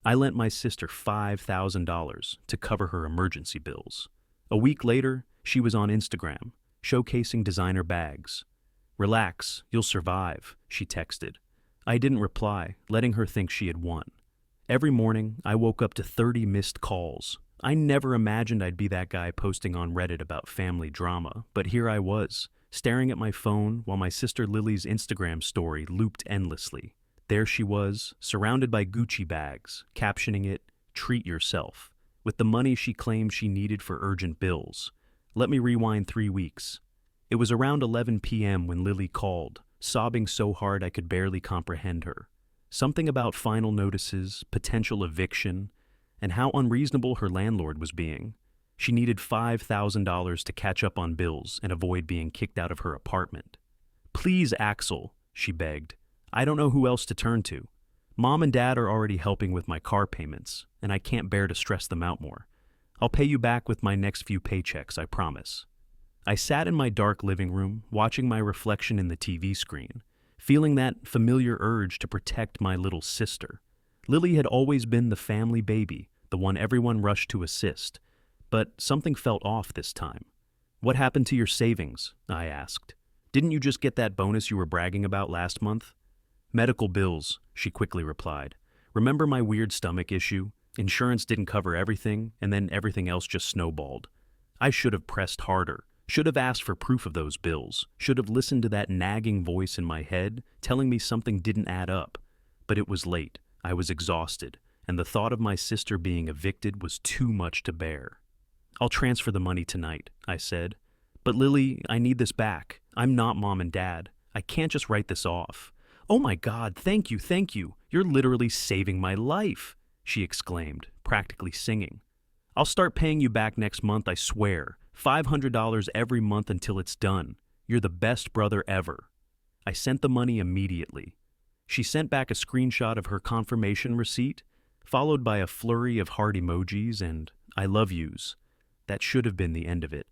I lent my sister $5,000 to cover her emergency bills. A week later, she was on Instagram, showcasing designer bags. "Relax, you'll survive," she texted. I didn't reply, letting her think she had won. Every morning, I woke up to 30 missed calls. I never imagined I'd be that guy posting on Reddit about family drama, but here I was, staring at my phone while my sister Lily's Instagram story looped endlessly. There she was, surrounded by Gucci bags, captioning it, "Treat yourself," with the money she claimed she needed for urgent bills. Let me rewind 3 weeks. It was around 11 p.m. when Lily called, sobbing so hard I could barely comprehend her. Something about final notices, potential eviction, and how unreasonable her landlord was being. She needed $5,000 to catch up on bills and avoid being kicked out of her apartment. "Please, Axel," she begged. "I don't know who else to turn to. Mom and Dad are already helping with my car payments, and I can't bear to stress them out more. I'll pay you back with my next few paychecks, I promise." I sat in my dark living room, watching my reflection in the TV screen, feeling that familiar urge to protect my little sister. Lily had always been the family baby, the one everyone rushed to assist, but something felt off this time. "What happened to your savings?" I asked. "Didn't you just get that bonus you were bragging about last month?" "Medical bills," she quickly replied. "Remember my weird stomach issue? Insurance didn't cover everything, and then everything else just snowballed. I should have pressed harder, should have asked for proof of those bills, should have listened to that nagging voice in my head telling me something didn't add up. But it was late, I was exhausted, and the thought of my sister being evicted was too much to bear. "I'll transfer the money tonight," I said. "But Lily, I need this back. I'm not Mom and Dad. I can't just write this off." "Oh my God, thank you, thank you. You're literally saving my life," she exclaimed, practically singing. "I'll start paying you back next month, I swear. $500 every month until it's done. You're the best brother ever." I sent the money immediately. She sent back a screenshot of her confirmation receipt, followed by a flurry of heart emojis and "I love yous." That should have been the end of it.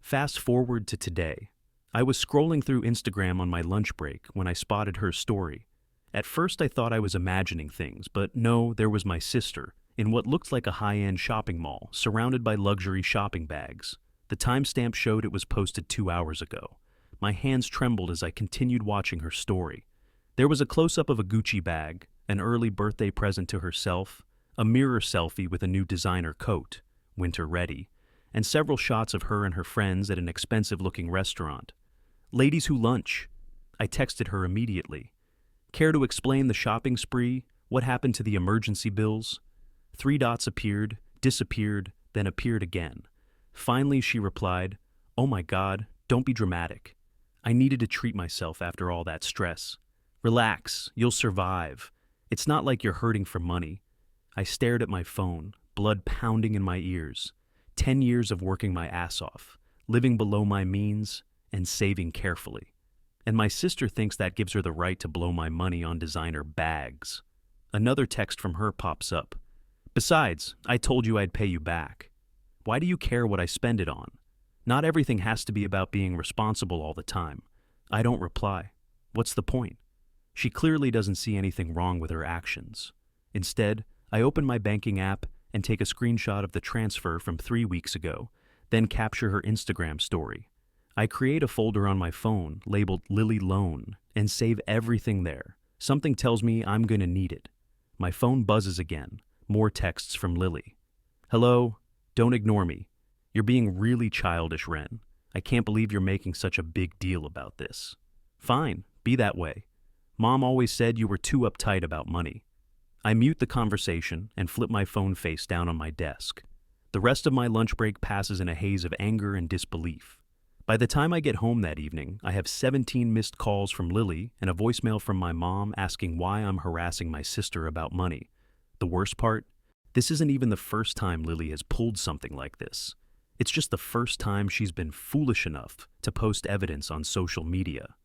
Fast forward to today. I was scrolling through Instagram on my lunch break when I spotted her story. At first I thought I was imagining things, but no, there was my sister, in what looked like a high-end shopping mall, surrounded by luxury shopping bags. The timestamp showed it was posted 2 hours ago. My hands trembled as I continued watching her story. There was a close-up of a Gucci bag, an early birthday present to herself, a mirror selfie with a new designer coat, winter ready, and several shots of her and her friends at an expensive-looking restaurant. "Ladies who lunch." I texted her immediately. "Care to explain the shopping spree? What happened to the emergency bills?" 3 dots appeared, disappeared, then appeared again. Finally, she replied, "Oh my God, don't be dramatic. I needed to treat myself after all that stress. Relax, you'll survive. It's not like you're hurting for money." I stared at my phone, blood pounding in my ears. 10 years of working my ass off, living below my means, and saving carefully. And my sister thinks that gives her the right to blow my money on designer bags. Another text from her pops up. "Besides, I told you I'd pay you back. Why do you care what I spend it on? Not everything has to be about being responsible all the time." I don't reply. What's the point? She clearly doesn't see anything wrong with her actions. Instead, I open my banking app and take a screenshot of the transfer from 3 weeks ago, then capture her Instagram story. I create a folder on my phone labeled Lily Loan and save everything there. Something tells me I'm going to need it. My phone buzzes again. More texts from Lily. "Hello? Don't ignore me. You're being really childish, Ren. I can't believe you're making such a big deal about this." "Fine, be that way. Mom always said you were too uptight about money." I mute the conversation and flip my phone face down on my desk. The rest of my lunch break passes in a haze of anger and disbelief. By the time I get home that evening, I have 17 missed calls from Lily and a voicemail from my mom asking why I'm harassing my sister about money. The worst part? This isn't even the first time Lily has pulled something like this. It's just the first time she's been foolish enough to post evidence on social media.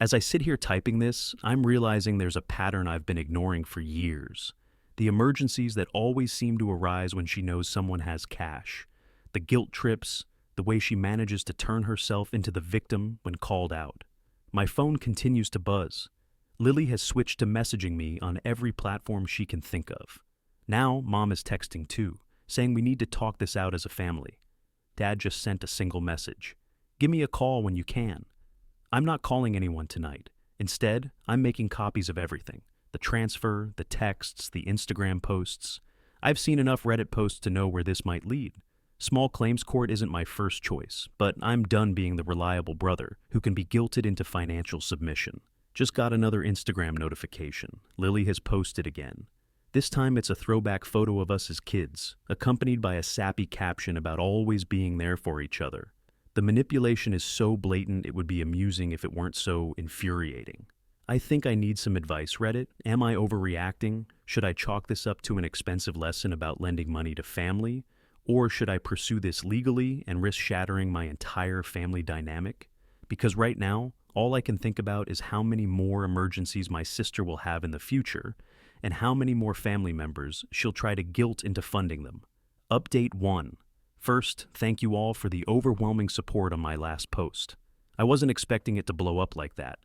As I sit here typing this, I'm realizing there's a pattern I've been ignoring for years. The emergencies that always seem to arise when she knows someone has cash. The guilt trips, the way she manages to turn herself into the victim when called out. My phone continues to buzz. Lily has switched to messaging me on every platform she can think of. Now, Mom is texting too, saying we need to talk this out as a family. Dad just sent a single message. Give me a call when you can. I'm not calling anyone tonight. Instead, I'm making copies of everything. The transfer, the texts, the Instagram posts. I've seen enough Reddit posts to know where this might lead. Small claims court isn't my first choice, but I'm done being the reliable brother who can be guilted into financial submission. Just got another Instagram notification. Lily has posted again. This time it's a throwback photo of us as kids, accompanied by a sappy caption about always being there for each other. The manipulation is so blatant it would be amusing if it weren't so infuriating. I think I need some advice, Reddit. Am I overreacting? Should I chalk this up to an expensive lesson about lending money to family? Or should I pursue this legally and risk shattering my entire family dynamic? Because right now, all I can think about is how many more emergencies my sister will have in the future, and how many more family members she'll try to guilt into funding them. Update 1. First, thank you all for the overwhelming support on my last post. I wasn't expecting it to blow up like that.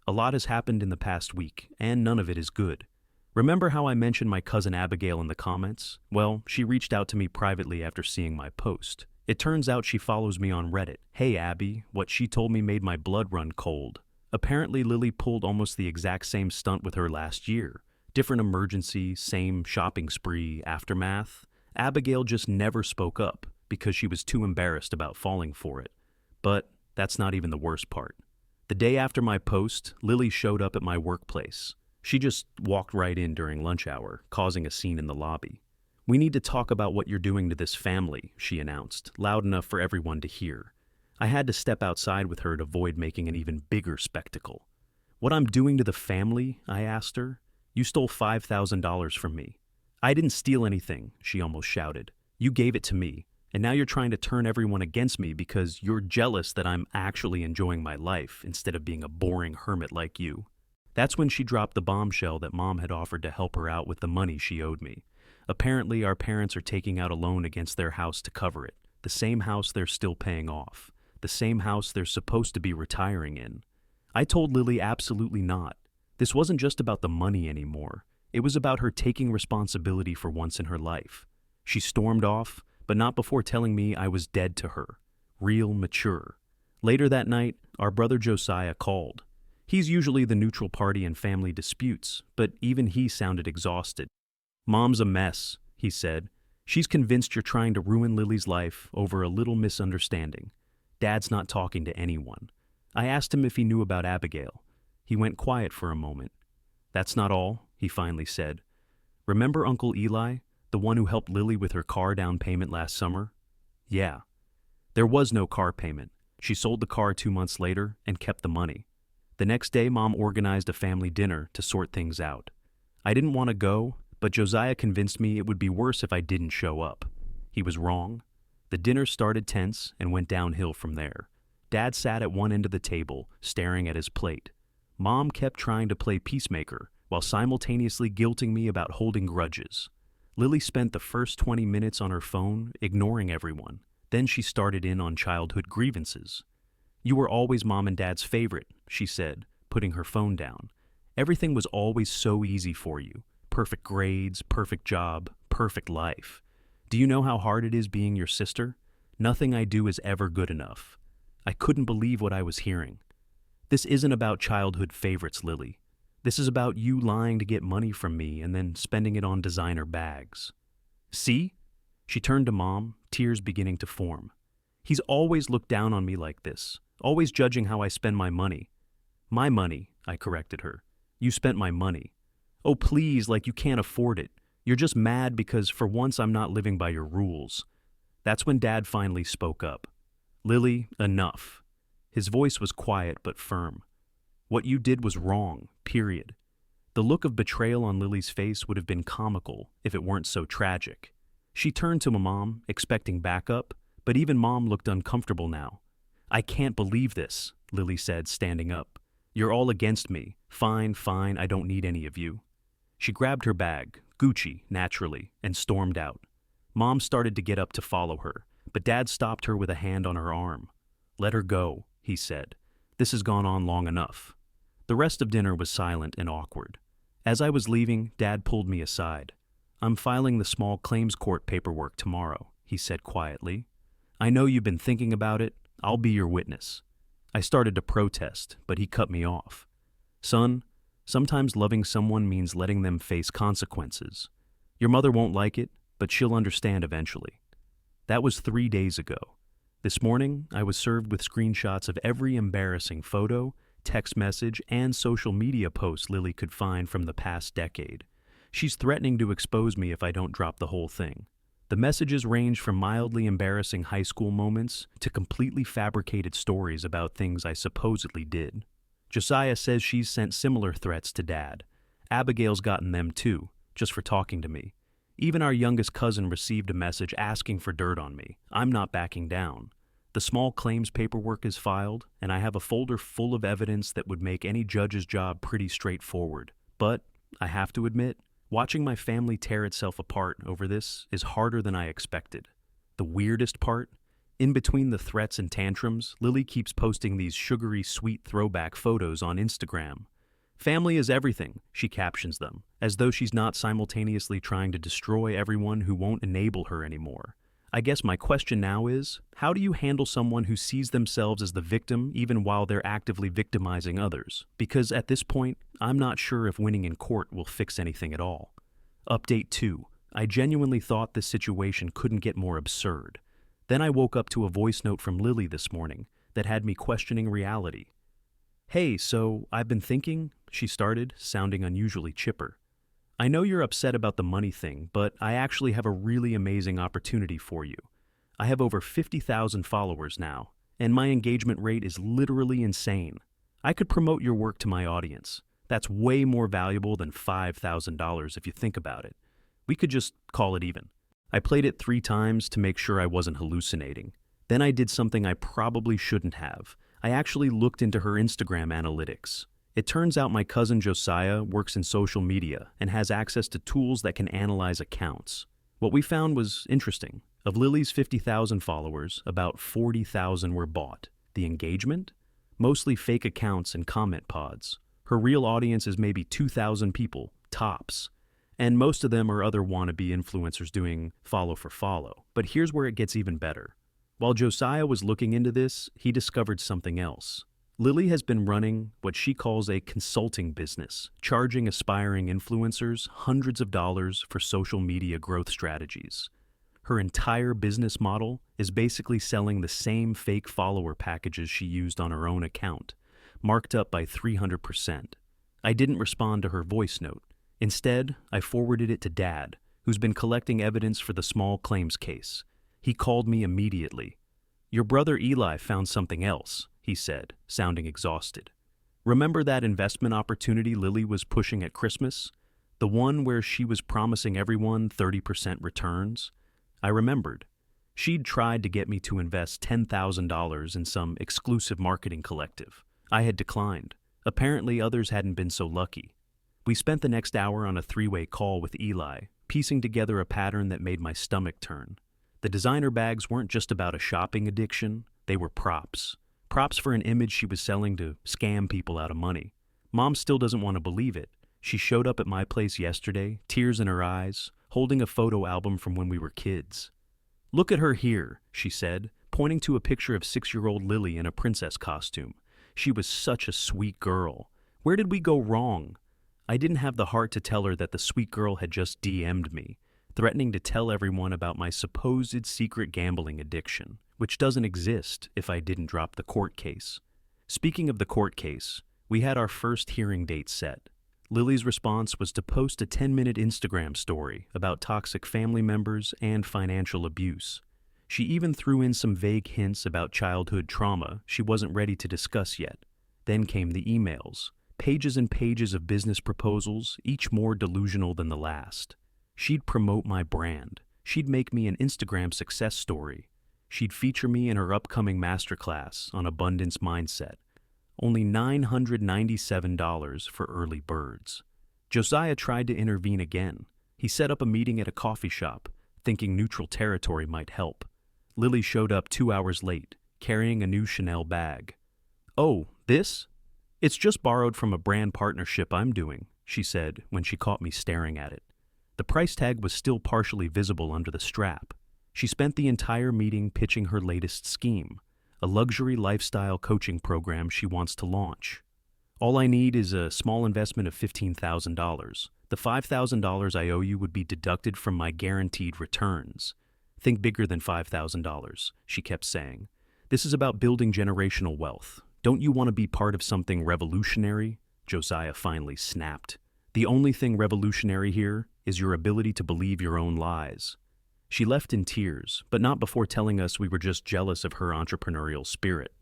A lot has happened in the past week, and none of it is good. Remember how I mentioned my cousin Abigail in the comments? Well, she reached out to me privately after seeing my post. It turns out she follows me on Reddit. Hey Abby, what she told me made my blood run cold. Apparently Lily pulled almost the exact same stunt with her last year. Different emergency, same shopping spree, aftermath. Abigail just never spoke up because she was too embarrassed about falling for it. But that's not even the worst part. The day after my post, Lily showed up at my workplace. She just walked right in during lunch hour, causing a scene in the lobby. We need to talk about what you're doing to this family, she announced, loud enough for everyone to hear. I had to step outside with her to avoid making an even bigger spectacle. What I'm doing to the family? I asked her. You stole $5,000 from me. I didn't steal anything, she almost shouted. You gave it to me, and now you're trying to turn everyone against me because you're jealous that I'm actually enjoying my life instead of being a boring hermit like you. That's when she dropped the bombshell that Mom had offered to help her out with the money she owed me. Apparently, our parents are taking out a loan against their house to cover it, the same house they're still paying off, the same house they're supposed to be retiring in. I told Lily absolutely not. This wasn't just about the money anymore. It was about her taking responsibility for once in her life. She stormed off, but not before telling me I was dead to her. Real mature. Later that night, our brother Josiah called. He's usually the neutral party in family disputes, but even he sounded exhausted. Mom's a mess, he said. She's convinced you're trying to ruin Lily's life over a little misunderstanding. Dad's not talking to anyone. I asked him if he knew about Abigail. He went quiet for a moment. That's not all, he finally said. Remember Uncle Eli, the one who helped Lily with her car down payment last summer? Yeah. There was no car payment. She sold the car 2 months later and kept the money. The next day, Mom organized a family dinner to sort things out. I didn't want to go, but Josiah convinced me it would be worse if I didn't show up. He was wrong. The dinner started tense and went downhill from there. Dad sat at one end of the table, staring at his plate. Mom kept trying to play peacemaker, while simultaneously guilting me about holding grudges. Lily spent the first 20 minutes on her phone, ignoring everyone. Then she started in on childhood grievances. You were always Mom and Dad's favorite, she said, putting her phone down. Everything was always so easy for you. Perfect grades, perfect job, perfect life. Do you know how hard it is being your sister? Nothing I do is ever good enough. I couldn't believe what I was hearing. This isn't about childhood favorites, Lily. This is about you lying to get money from me and then spending it on designer bags. See? She turned to Mom, tears beginning to form. He's always looked down on me like this, always judging how I spend my money. My money, I corrected her. You spent my money. Oh, please, like you can't afford it. You're just mad because for once I'm not living by your rules. That's when Dad finally spoke up. Lily, enough. His voice was quiet but firm. What you did was wrong, period. The look of betrayal on Lily's face would have been comical if it weren't so tragic. She turned to Mom, expecting backup, but even Mom looked uncomfortable now. I can't believe this, Lily said, standing up. You're all against me. Fine, I don't need any of you. She grabbed her bag, Gucci, naturally, and stormed out. Mom started to get up to follow her, but Dad stopped her with a hand on her arm. Let her go, he said. This has gone on long enough. The rest of dinner was silent and awkward. As I was leaving, Dad pulled me aside. I'm filing the small claims court paperwork tomorrow, he said quietly. I know you've been thinking about it. I'll be your witness. I started to protest, but he cut me off. Son, sometimes loving someone means letting them face consequences. Your mother won't like it, but she'll understand eventually. That was 3 days ago. This morning, I was served with screenshots of every embarrassing photo, text message, and social media post Lily could find from the past decade. She's threatening to expose me if I don't drop the whole thing. The messages range from mildly embarrassing high school moments to completely fabricated stories about things I supposedly did. Josiah says she's sent similar threats to Dad. Abigail's gotten them too, just for talking to me. Even our youngest cousin received a message asking for dirt on me. I'm not backing down. The small claims paperwork is filed, and I have a folder full of evidence that would make any judge's job pretty straightforward. But, I have to admit, watching my family tear itself apart over this is harder than I expected. The weirdest part? In between the threats and tantrums, Lily keeps posting these sugary, sweet throwback photos on Instagram. Family is everything, she captions them, as though she's not simultaneously trying to destroy everyone who won't enable her anymore. I guess my question now is, how do you handle someone who sees themselves as the victim even while they're actively victimizing others? Because at this point, I'm not sure if winning in court will fix anything at all. Update 2. I genuinely thought this situation couldn't get more absurd. Then I woke up to a voice note from Lily this morning that had me questioning reality. Hey, so I've been thinking, she started, sounding unusually chipper. I know you're upset about the money thing, but I actually have a really amazing opportunity for you. I have over 50,000 followers now, and my engagement rate is literally insane. I could promote your work to my audience. That's way more valuable than $5,000 if you think about it. We could just call it even. I played it 3 times to make sure I wasn't hallucinating. Then I did something I probably shouldn't have. I actually looked into her Instagram analytics. It turns out my cousin Josiah works in social media and has access to tools that can analyze accounts. What we found was interesting. Of Lily's 50,000 followers, about 40,000 were bought. The engagement? Mostly fake accounts and comment pods. Her real audience is maybe 2,000 people, tops. And most of them are other wannabe influencers doing follow for follow. But here's where it gets even better. While Josiah was looking into this, he discovered something else. Lily has been running what she calls a consulting business, charging aspiring influencers hundreds of dollars for social media growth strategies. Her entire business model is basically selling the same fake follower packages she used on her own account, marked up by 300%. I didn't respond to her voice note. Instead, I forwarded it to Dad, who's been collecting evidence for the small claims case. He called me immediately. Your brother Eli found something else, he said, sounding exhausted. Remember that investment opportunity Lily was pushing at Christmas? The one where she was promising everyone 30% returns? I remembered. She'd tried to get me to invest $10,000 in some exclusive marketing collective. I had declined. Apparently others hadn't been so lucky. We spent the next hour on a 3-way call with Eli, piecing together a pattern that made my stomach turn. The designer bags weren't just about a shopping addiction, they were props. Props for an image she was selling to scam people out of money. Mom still doesn't want to believe it. She showed up at my place yesterday, tears in her eyes, holding a photo album from when we were kids. Look at her here, she said, pointing to a picture of 6-year-old Lily in a princess costume. She was such a sweet girl. Where did we go wrong? I didn't have the heart to tell her that the sweet girl had just DM'd me, threatening to tell everyone about my supposed secret gambling addiction, which doesn't exist if I didn't drop the court case. Speaking of the court case, we had our first hearing date set. Lily's response was to post a 10-minute Instagram story about toxic family members and financial abuse. She even threw in some vague hints about childhood trauma she wasn't ready to discuss yet. Then came the emails, pages and pages of business proposals, each more delusional than the last. She'd promote my brand. She'd make me an Instagram success story. She'd feature me in her upcoming masterclass on abundance mindset. Only $997 for early birds. Josiah tried to intervene again. He set up a meeting at a coffee shop, thinking neutral territory might help. Lily showed up 2 hours late, carrying a new Chanel bag. Oh, this? It's just borrowed from a brand partnership I'm doing, she said when she caught me staring at it. The price tag was still partially visible under the strap. She spent the entire meeting pitching her latest scheme, a luxury lifestyle coaching program she wants to launch. All I need is a small investment of $15,000. The $5,000 I owe you would be deducted from my guaranteed returns. Think bigger than $5,000, she kept saying. This is about building generational wealth. Don't you want to be part of something revolutionary? Josiah finally snapped. The only thing revolutionary here is your ability to believe your own lies. She left in tears, but not before telling us we were just jealous of her entrepreneurial spirit.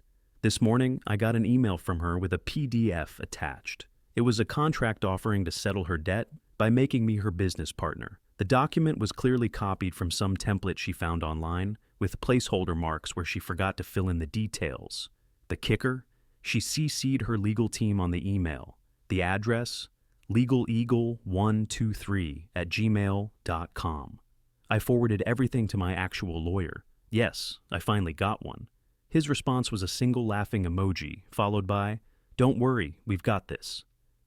This morning, I got an email from her with a PDF attached. It was a contract offering to settle her debt by making me her business partner. The document was clearly copied from some template she found online, with placeholder marks where she forgot to fill in the details. The kicker? She CC'd her legal team on the email. The address? legaleagle123@gmail.com. I forwarded everything to my actual lawyer. Yes, I finally got one. His response was a single laughing emoji, followed by, "Don't worry, we've got this."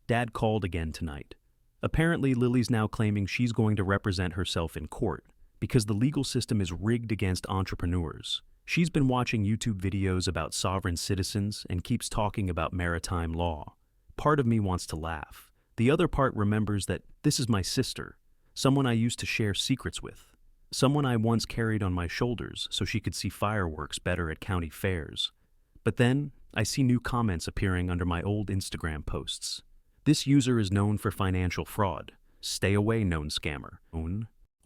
Dad called again tonight. Apparently, Lily's now claiming she's going to represent herself in court because the legal system is rigged against entrepreneurs. She's been watching YouTube videos about sovereign citizens and keeps talking about maritime law. Part of me wants to laugh. The other part remembers that this is my sister, someone I used to share secrets with, someone I once carried on my shoulders so she could see fireworks better at county fairs. But then, I see new comments appearing under my old Instagram posts. This user is known for financial fraud. Stay away, known scammer.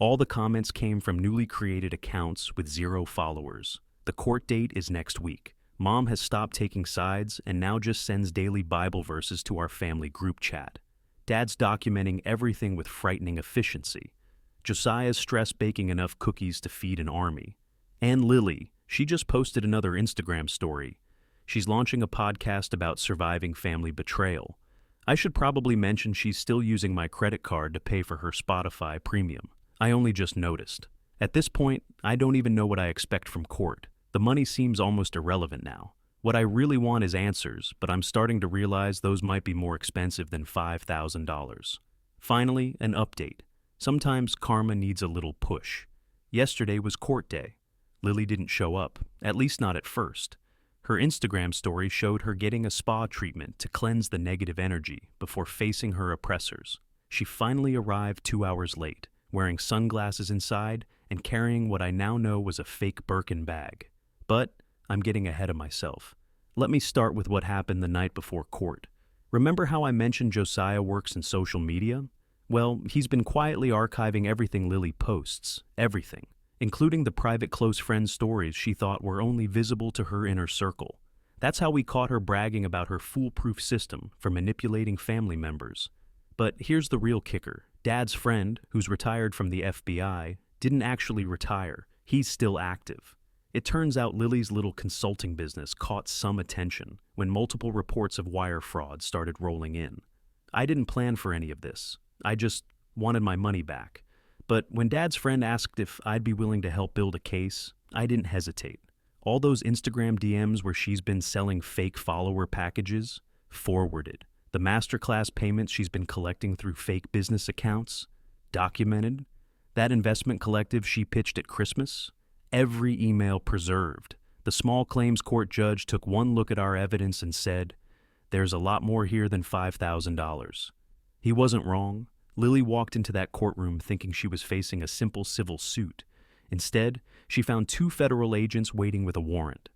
All the comments came from newly created accounts with 0 followers. The court date is next week. Mom has stopped taking sides and now just sends daily Bible verses to our family group chat. Dad's documenting everything with frightening efficiency. Josiah's stress baking enough cookies to feed an army. And Lily, she just posted another Instagram story. She's launching a podcast about surviving family betrayal. I should probably mention she's still using my credit card to pay for her Spotify premium. I only just noticed. At this point, I don't even know what I expect from court. The money seems almost irrelevant now. What I really want is answers, but I'm starting to realize those might be more expensive than $5,000. Finally, an update. Sometimes karma needs a little push. Yesterday was court day. Lily didn't show up, at least not at first. Her Instagram story showed her getting a spa treatment to cleanse the negative energy before facing her oppressors. She finally arrived 2 hours late, wearing sunglasses inside and carrying what I now know was a fake Birkin bag. But I'm getting ahead of myself. Let me start with what happened the night before court. Remember how I mentioned Josiah works in social media? Well, he's been quietly archiving everything Lily posts, everything, including the private close friend stories she thought were only visible to her inner circle. That's how we caught her bragging about her foolproof system for manipulating family members. But here's the real kicker. Dad's friend, who's retired from the FBI, didn't actually retire. He's still active. It turns out Lily's little consulting business caught some attention when multiple reports of wire fraud started rolling in. I didn't plan for any of this. I just wanted my money back. But when Dad's friend asked if I'd be willing to help build a case, I didn't hesitate. All those Instagram DMs where she's been selling fake follower packages, forwarded. The masterclass payments she's been collecting through fake business accounts, documented. That investment collective she pitched at Christmas, every email preserved. The small claims court judge took one look at our evidence and said, "There's a lot more here than $5,000. He wasn't wrong. Lily walked into that courtroom thinking she was facing a simple civil suit. Instead, she found 2 federal agents waiting with a warrant.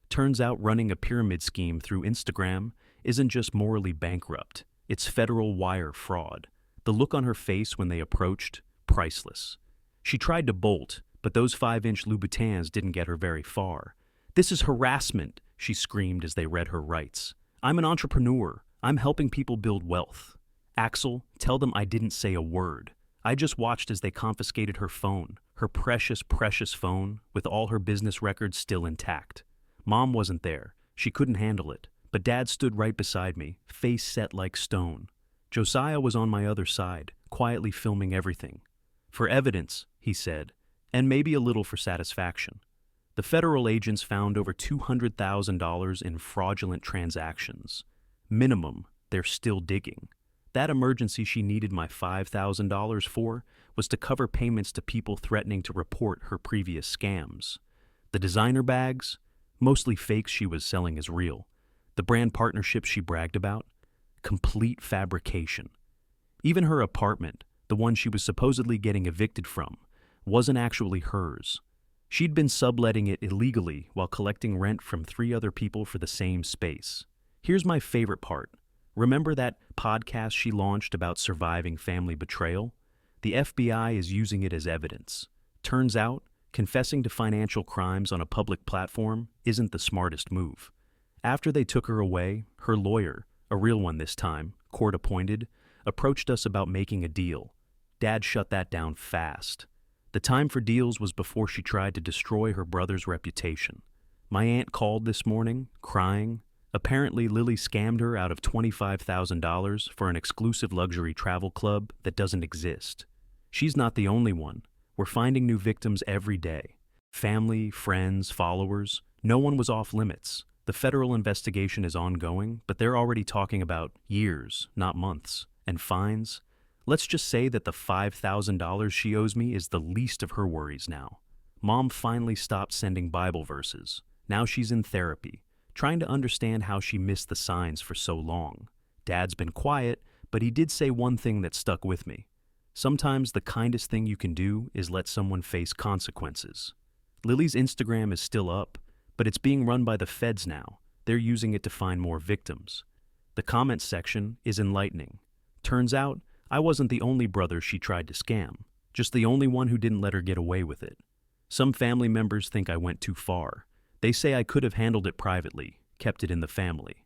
Turns out running a pyramid scheme through Instagram isn't just morally bankrupt, it's federal wire fraud. The look on her face when they approached, priceless. She tried to bolt, but those 5-inch Louboutins didn't get her very far. "This is harassment," she screamed as they read her rights. "I'm an entrepreneur. I'm helping people build wealth. Axel, tell them I didn't say a word. I just watched as they confiscated her phone, her precious, precious phone, with all her business records still intact. Mom wasn't there. She couldn't handle it. But Dad stood right beside me, face set like stone. Josiah was on my other side, quietly filming everything. For evidence, he said, and maybe a little for satisfaction. The federal agents found over $200,000 in fraudulent transactions. Minimum, they're still digging. That emergency she needed my $5,000 for was to cover payments to people threatening to report her previous scams. The designer bags, mostly fakes she was selling as real. The brand partnerships she bragged about, complete fabrication. Even her apartment, the one she was supposedly getting evicted from, wasn't actually hers. She'd been subletting it illegally while collecting rent from 3 other people for the same space. Here's my favorite part. Remember that podcast she launched about surviving family betrayal? The FBI is using it as evidence. Turns out, confessing to financial crimes on a public platform isn't the smartest move. After they took her away, her lawyer, a real one this time, court-appointed, approached us about making a deal. Dad shut that down fast. The time for deals was before she tried to destroy her brother's reputation. My aunt called this morning, crying. Apparently, Lily scammed her out of $25,000 for an exclusive luxury travel club that doesn't exist. She's not the only one. We're finding new victims every day. Family, friends, followers. No one was off limits. The federal investigation is ongoing, but they're already talking about years, not months. And fines? Let's just say that the $5,000 she owes me is the least of her worries now. Mom finally stopped sending Bible verses. Now she's in therapy, trying to understand how she missed the signs for so long. Dad's been quiet, but he did say one thing that stuck with me. Sometimes the kindest thing you can do is let someone face consequences. Lily's Instagram is still up, but it's being run by the feds now. They're using it to find more victims. The comments section is enlightening. Turns out, I wasn't the only brother she tried to scam, just the only one who didn't let her get away with it. Some family members think I went too far. They say I could have handled it privately, kept it in the family.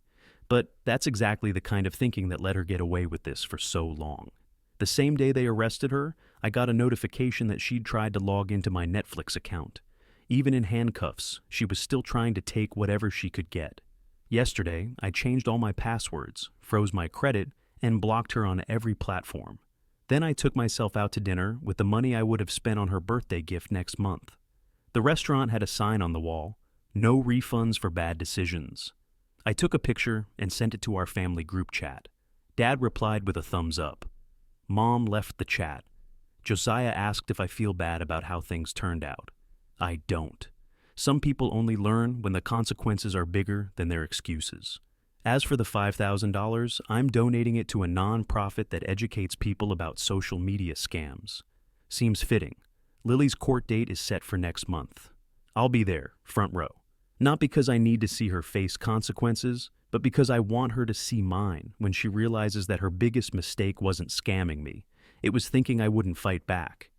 But that's exactly the kind of thinking that let her get away with this for so long. The same day they arrested her, I got a notification that she'd tried to log into my Netflix account. Even in handcuffs, she was still trying to take whatever she could get. Yesterday, I changed all my passwords, froze my credit, and blocked her on every platform. Then I took myself out to dinner with the money I would have spent on her birthday gift next month. The restaurant had a sign on the wall, "No refunds for bad decisions." I took a picture and sent it to our family group chat. Dad replied with a thumbs up. Mom left the chat. Josiah asked if I feel bad about how things turned out. I don't. Some people only learn when the consequences are bigger than their excuses. As for the $5,000, I'm donating it to a non-profit that educates people about social media scams. Seems fitting. Lily's court date is set for next month. I'll be there, front row. Not because I need to see her face consequences, but because I want her to see mine when she realizes that her biggest mistake wasn't scamming me. It was thinking I wouldn't fight back.